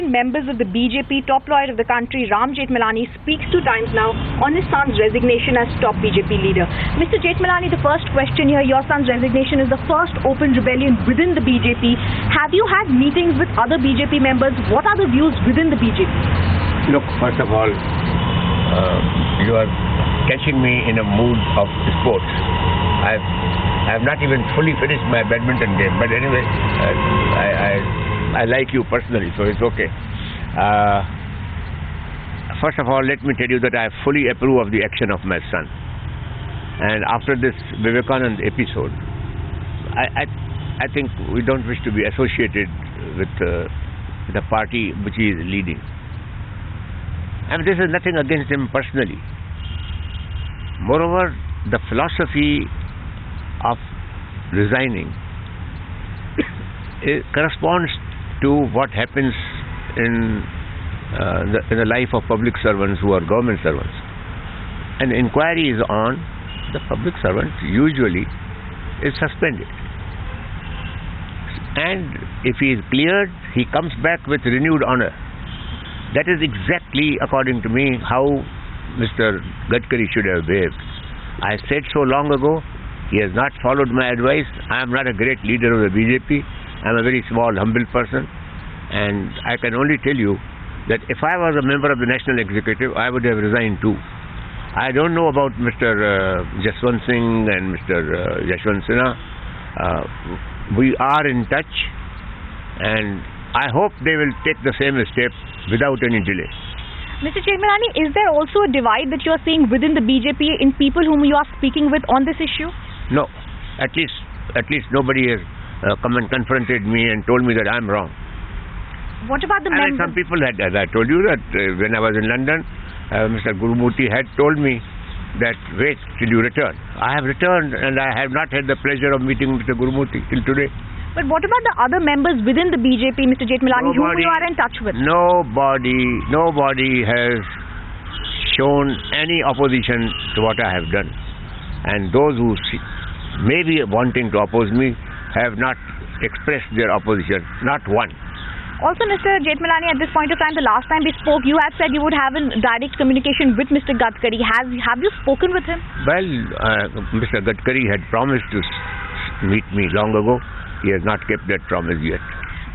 members of the BJP, top lawyer of the country, Ram Jethmalani, speaks to Times Now on his son's resignation as top BJP leader. Mr. Jethmalani, the first question here, your son's resignation is the first open rebellion within the BJP. Have you had meetings with other BJP members? What are the views within the BJP? Look, first of all, you are catching me in a mood of sports. I have not even fully finished my badminton game, but anyway, I like you personally, so it's okay. First of all, let me tell you that I fully approve of the action of my son. And after this Vivekanand episode, I think we don't wish to be associated with the party which he is leading. I mean, this is nothing against him personally. Moreover, the philosophy of resigning it corresponds to what happens in the life of public servants who are government servants. An inquiry is on, the public servant usually is suspended. And if he is cleared, he comes back with renewed honor. That is exactly, according to me, how Mr. Gadkari should have behaved. I said so long ago, he has not followed my advice. I am not a great leader of the BJP. I am a very small, humble person. And I can only tell you that if I was a member of the National Executive, I would have resigned too. I don't know about Mr. Jaswant Singh and Mr. Yashwant Sinha. We are in touch, and I hope they will take the same step without any delay. Mr. Jethmalani, is there also a divide that you are seeing within the BJP in people whom you are speaking with on this issue? No, at least nobody has come and confronted me and told me that I'm wrong. What about the members? Some people had, as I told you, that when I was in London, Mr. Gurumurthy had told me that wait till you return. I have returned and I have not had the pleasure of meeting Mr. Gurumurthy till today. But what about the other members within the BJP, Mr. Jethmalani, whom you are in touch with? Nobody has shown any opposition to what I have done. And those who may be wanting to oppose me have not expressed their opposition, not one. Also, Mr. Jethmalani, at this point of time, the last time we spoke, you had said you would have a direct communication with Mr. Gadkari. Have you spoken with him? Well, Mr. Gadkari had promised to meet me long ago. He has not kept that promise yet.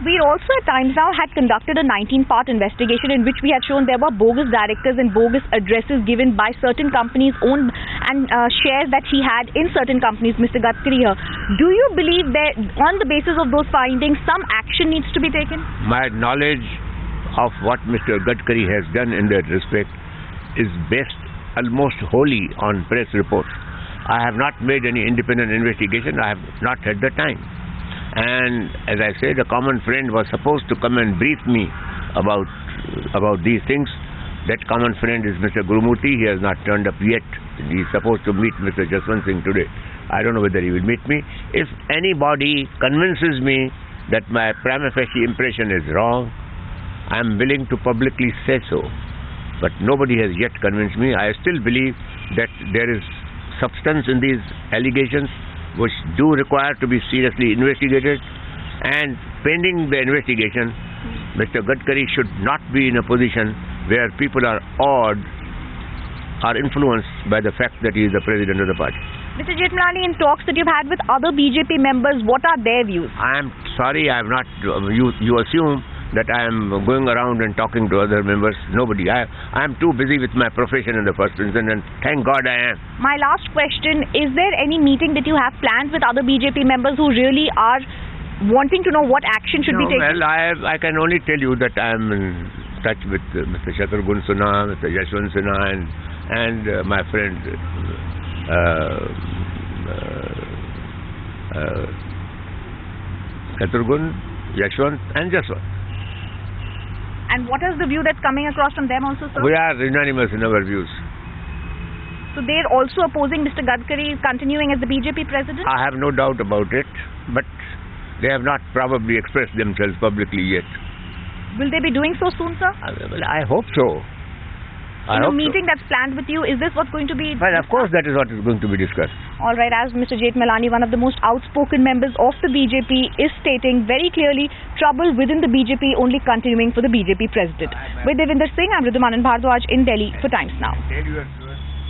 We also at Times Now had conducted a 19-part investigation in which we had shown there were bogus directors and bogus addresses given by certain companies owned and shares that he had in certain companies, Mr. Gadkari here. Do you believe that on the basis of those findings, some action needs to be taken? My knowledge of what Mr. Gadkari has done in that respect is based almost wholly on press reports. I have not made any independent investigation. I have not had the time. And as I said, a common friend was supposed to come and brief me about these things. That common friend is Mr. Gurumurthy. He has not turned up yet. He is supposed to meet Mr. Jaswant Singh today. I don't know whether he will meet me. If anybody convinces me that my prima facie impression is wrong, I am willing to publicly say so. But nobody has yet convinced me. I still believe that there is substance in these allegations which do require to be seriously investigated, and pending the investigation, Mr. Gadkari should not be in a position where people are awed or influenced by the fact that he is the president of the party. Mr. Jethmalani, in talks that you've had with other BJP members, what are their views? I am sorry, I have not. You assume that I am going around and talking to other members. Nobody. I am too busy with my profession in the first instance, and thank God I am. My last question, is there any meeting that you have planned with other BJP members who really are wanting to know what action should be taken? Well, I can only tell you that I am in touch with Mr. Shatrughan Sinha, Mr. Yashwant Sinha, and my friend Shatrughan, Yashwant and Jaswant. And what is the view that's coming across from them also, sir? We are unanimous in our views. So they're also opposing Mr. Gadkari continuing as the BJP president? I have no doubt about it, but they have not probably expressed themselves publicly yet. Will they be doing so soon, sir? Well, I hope so. I In the hope so. meeting that's planned with you, is this what's going to be Well, of course, discussed? that is what is going to be discussed. All right, as Mr. Jethmalani, one of the most outspoken members of the BJP, is stating very clearly trouble within the BJP only continuing for the BJP president. With Devinder Singh, I'm Ridhumanan Bhardwaj in Delhi for Times Now.